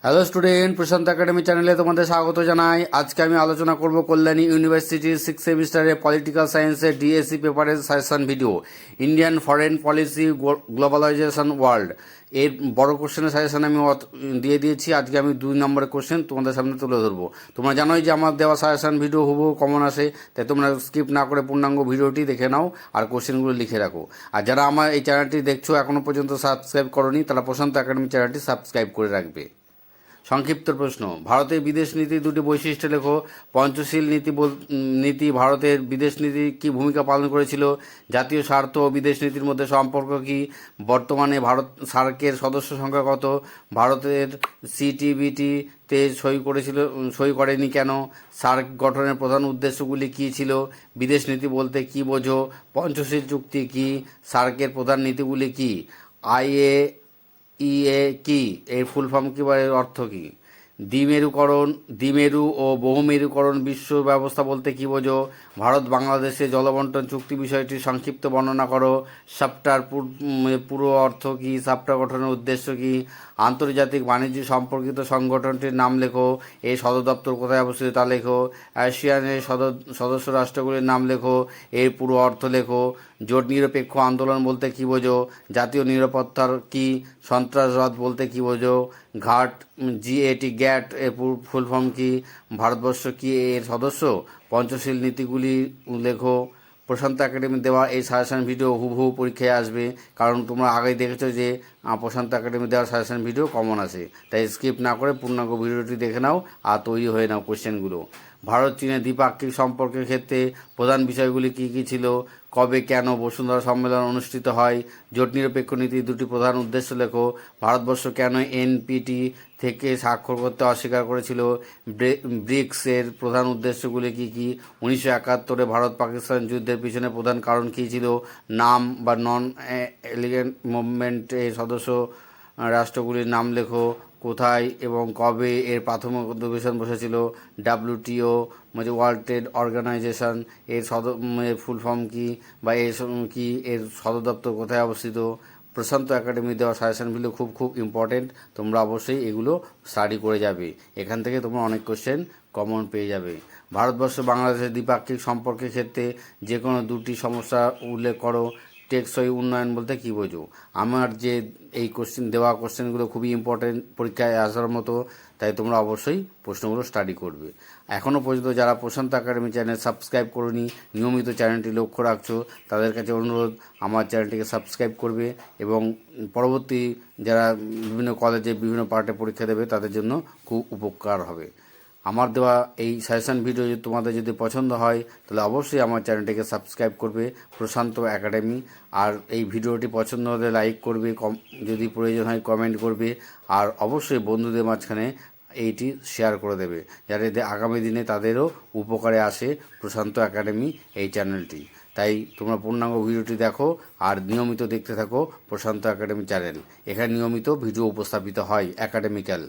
Hello student, প্রশান্ত academy চ্যানেলে তোমাদের স্বাগত জানাই। আজকে আমি আলোচনা করব কল্যাণী ইউনিভার্সিটির 6 সেমিস্টারের পলিটিক্যাল সায়েন্সের ডিএসসি পেপারের suggestion video, Indian foreign policy globalization world. এর বড় কোশ্চেনের সাজেশন আমি দিয়ে দিয়েছি। আজকে আমি 2 নম্বরের কোশ্চেন তোমাদের সামনে তুলে ধরবো। তোমরা জানোই যে আমার দেওয়া সাজেশন ভিডিও হুবহু কমন আসে, তাই তোমরা স্কিপ না করে পূর্ণাঙ্গ ভিডিওটি দেখে নাও আর কোশ্চেনগুলো লিখে রাখো। আর যারা আমার এই চ্যানেলটি দেখছো এখনও পর্যন্ত সাবস্ক্রাইব করোনি, তারা প্রশান্ত একাডেমি চ্যানেলটি সাবস্ক্রাইব করে রাখবে। সংক্ষিপ্ত প্রশ্ন: ভারতের বিদেশ নীতি দুটি বৈশিষ্ট্য লেখো। পঞ্চশীল নীতি ভারতের বিদেশ নীতি কী ভূমিকা পালন করেছিল? জাতীয় স্বার্থ ও বিদেশ নীতির মধ্যে সম্পর্ক কী? বর্তমানে ভারত সার্কের সদস্য সংখ্যা কত? ভারতের সিটিবিটিতে সই করেনি কেন? সার্ক গঠনের প্রধান উদ্দেশ্যগুলি কী ছিল? বিদেশ নীতি বলতে কী বোঝো? পঞ্চশীল চুক্তি কী? সার্কের প্রধান নীতিগুলি কী? আইএ ইএ কি, এর ফুল ফর্ম কী বা এর অর্থ কী? দ্বিমেরু ও বহুমেরুকরণ বিশ্ব ব্যবস্থা বলতে কী বোঝো? ভারত বাংলাদেশে জলবন্টন চুক্তি বিষয়টি সংক্ষিপ্ত বর্ণনা করো। সাপ্টার পুরো অর্থ কী? সাপ্টার গঠনের উদ্দেশ্য কী? আন্তর্জাতিক বাণিজ্য সম্পর্কিত সংগঠনটির নাম লেখো। এর সদর দপ্তর কোথায় অবস্থিত তা লেখো। আসিয়ানের সদস্য রাষ্ট্রগুলির নাম লেখো। এর পুরো অর্থ লেখো। জোট নিরপেক্ষ আন্দোলন বলতে কী বোঝো? জাতীয় নিরাপত্তার কী? সন্ত্রাসবাদ বলতে কী বোঝো? গ্যাট এর ফুল ফর্ম কী? ভারতবর্ষ কি এর সদস্য? পঞ্চশীল নীতিগুলি লেখো। প্রশান্ত একাডেমি দেওয়া এই সাজেশন ভিডিও হুবহু পরীক্ষায় আসবে, কারণ তোমরা আগেই দেখেছো যে প্রশান্ত একাডেমি দেওয়া সাজেশন ভিডিও কমন আসে। তাই স্কিপ না করে পূর্ণাঙ্গ ভিডিওটি দেখে নাও আর তৈরি হয়ে নাও কোশ্চেনগুলো। ভারত চীনের দ্বিপাক্ষিক সম্পর্কের ক্ষেত্রে প্রধান বিষয়গুলি কী কী ছিল? কবে কেন বসুন্ধরা সম্মেলন অনুষ্ঠিত হয়? জোট নিরপেক্ষ নীতির দুটি প্রধান উদ্দেশ্য লেখো। ভারতবর্ষ কেন এনপিটি থেকে স্বাক্ষর করতে অস্বীকার করেছিল? ব্রিক্সের প্রধান উদ্দেশ্যগুলি কী কী? 1971 ভারত পাকিস্তান যুদ্ধের পিছনে প্রধান কারণ কী ছিল? নাম বা নন এলিগেন্ট মুভমেন্টের সদস্য রাষ্ট্রগুলির নাম লেখো। কোথায় এবং কবে এর প্রাথমিক অধিবেশন বসেছিল? ডাব্লিউটিও মানে ওয়ার্ল্ড ট্রেড অর্গানাইজেশন এর ফুল ফর্ম কী বা এর সদর দপ্তর কোথায় অবস্থিত? প্রশান্ত একাডেমি দেওয়া সাজেশনগুলো খুব খুব ইম্পর্টেন্ট, তোমরা অবশ্যই এগুলো স্টাডি করে যাবে। এখান থেকে তোমরা অনেক কোশ্চেন কমন পেয়ে যাবে। ভারতবর্ষ বাংলাদেশের দ্বিপাক্ষিক সম্পর্কের ক্ষেত্রে যে কোনো দুটি সমস্যা উল্লেখ করো। টেকসই উন্নয়ন বলতে কী বোঝো? আমার যে এই কোশ্চেনগুলো খুবই ইম্পর্টেন্ট, পরীক্ষায় আসার মতো, তাই তোমরা অবশ্যই প্রশ্নগুলো স্টাডি করবে। এখনও পর্যন্ত যারা প্রশান্ত একাডেমি চ্যানেল সাবস্ক্রাইব করোনি, নিয়মিত চ্যানেলটি লক্ষ্য রাখছো, তাদের কাছে অনুরোধ আমার চ্যানেলটিকে সাবস্ক্রাইব করবে এবং পরবর্তী যারা বিভিন্ন কলেজে বিভিন্ন পার্টে পরীক্ষা দেবে তাদের জন্য খুব উপকার হবে। আমার দেওয়া এই সাজেশন ভিডিও যদি তোমাদের যদি পছন্দ হয় তাহলে অবশ্যই আমার চ্যানেলটিকে সাবস্ক্রাইব করবে, প্রশান্ত একাডেমি। আর এই ভিডিওটি পছন্দ হলে লাইক করবে, যদি প্রয়োজন হয় কমেন্ট করবে, আর অবশ্যই বন্ধুদের মাঝখানে এইটি শেয়ার করে দেবে, যাতে আগামী দিনে তাদেরও উপকারে আসে প্রশান্ত একাডেমি এই চ্যানেলটি। তাই তোমরা পূর্ণাঙ্গ ভিডিওটি দেখো আর নিয়মিত দেখতে থাকো প্রশান্ত একাডেমি চ্যানেল। এখানে নিয়মিত ভিডিও উপস্থাপিত হয় একাডেমিক্যাল।